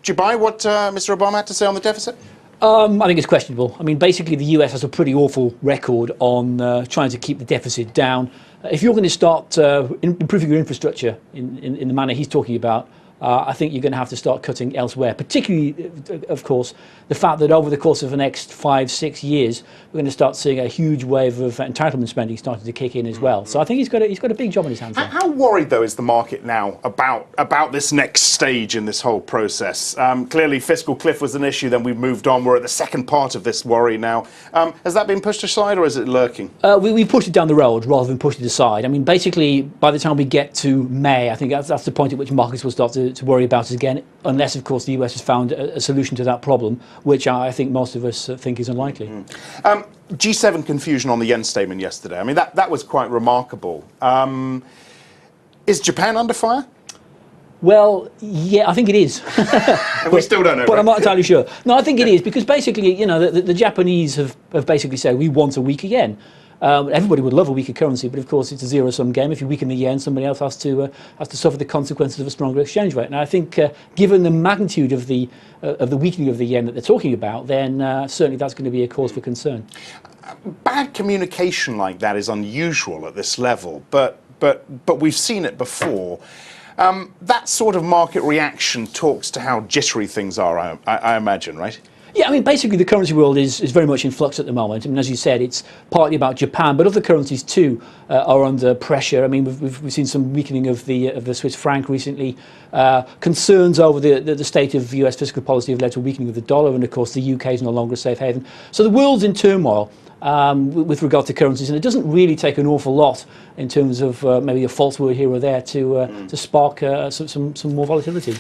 Do you buy what Mr. Obama had to say on the deficit? I think it's questionable. I mean, basically, the US has a pretty awful record on trying to keep the deficit down. If you're going to start improving your infrastructure in the manner he's talking about, I think you're going to have to start cutting elsewhere, particularly, of course, the fact that over the course of the next 5-6 years, we're going to start seeing a huge wave of entitlement spending starting to kick in as well. So I think he's got a big job on his hands there. How worried, though, is the market now about this next stage in this whole process? Clearly, fiscal cliff was an issue, then we've moved on. We're at the second part of this worry now. Has that been pushed aside, or is it lurking? We pushed it down the road rather than pushed it aside. I mean, basically, by the time we get to May, I think that's the point at which markets will start to worry about it again, unless, of course, the US has found a solution to that problem, which I think most of us think is unlikely. G7 confusion on the yen statement yesterday. I mean, that was quite remarkable. Is Japan under fire? Well, yeah, I think it is. We still don't know. But I'm not entirely sure. No, I think it is, because basically, you know, the Japanese have basically said we want a weaker yen. Everybody would love a weaker currency, but of course it's a zero-sum game. If you weaken the yen, somebody else has to suffer the consequences of a stronger exchange rate. And I think, given the magnitude of the weakening of the yen that they're talking about, then certainly that's going to be a cause for concern. Bad communication like that is unusual at this level, but we've seen it before. That sort of market reaction talks to how jittery things are, I imagine, right? Yeah, I mean, basically the currency world is very much in flux at the moment. I mean, as you said, it's partly about Japan, but other currencies too are under pressure. I mean, we've seen some weakening of the Swiss franc recently. Concerns over the state of US fiscal policy have led to a weakening of the dollar, and of course the UK is no longer a safe haven. So the world's in turmoil with regard to currencies, and it doesn't really take an awful lot in terms of maybe a false word here or there to spark some more volatility.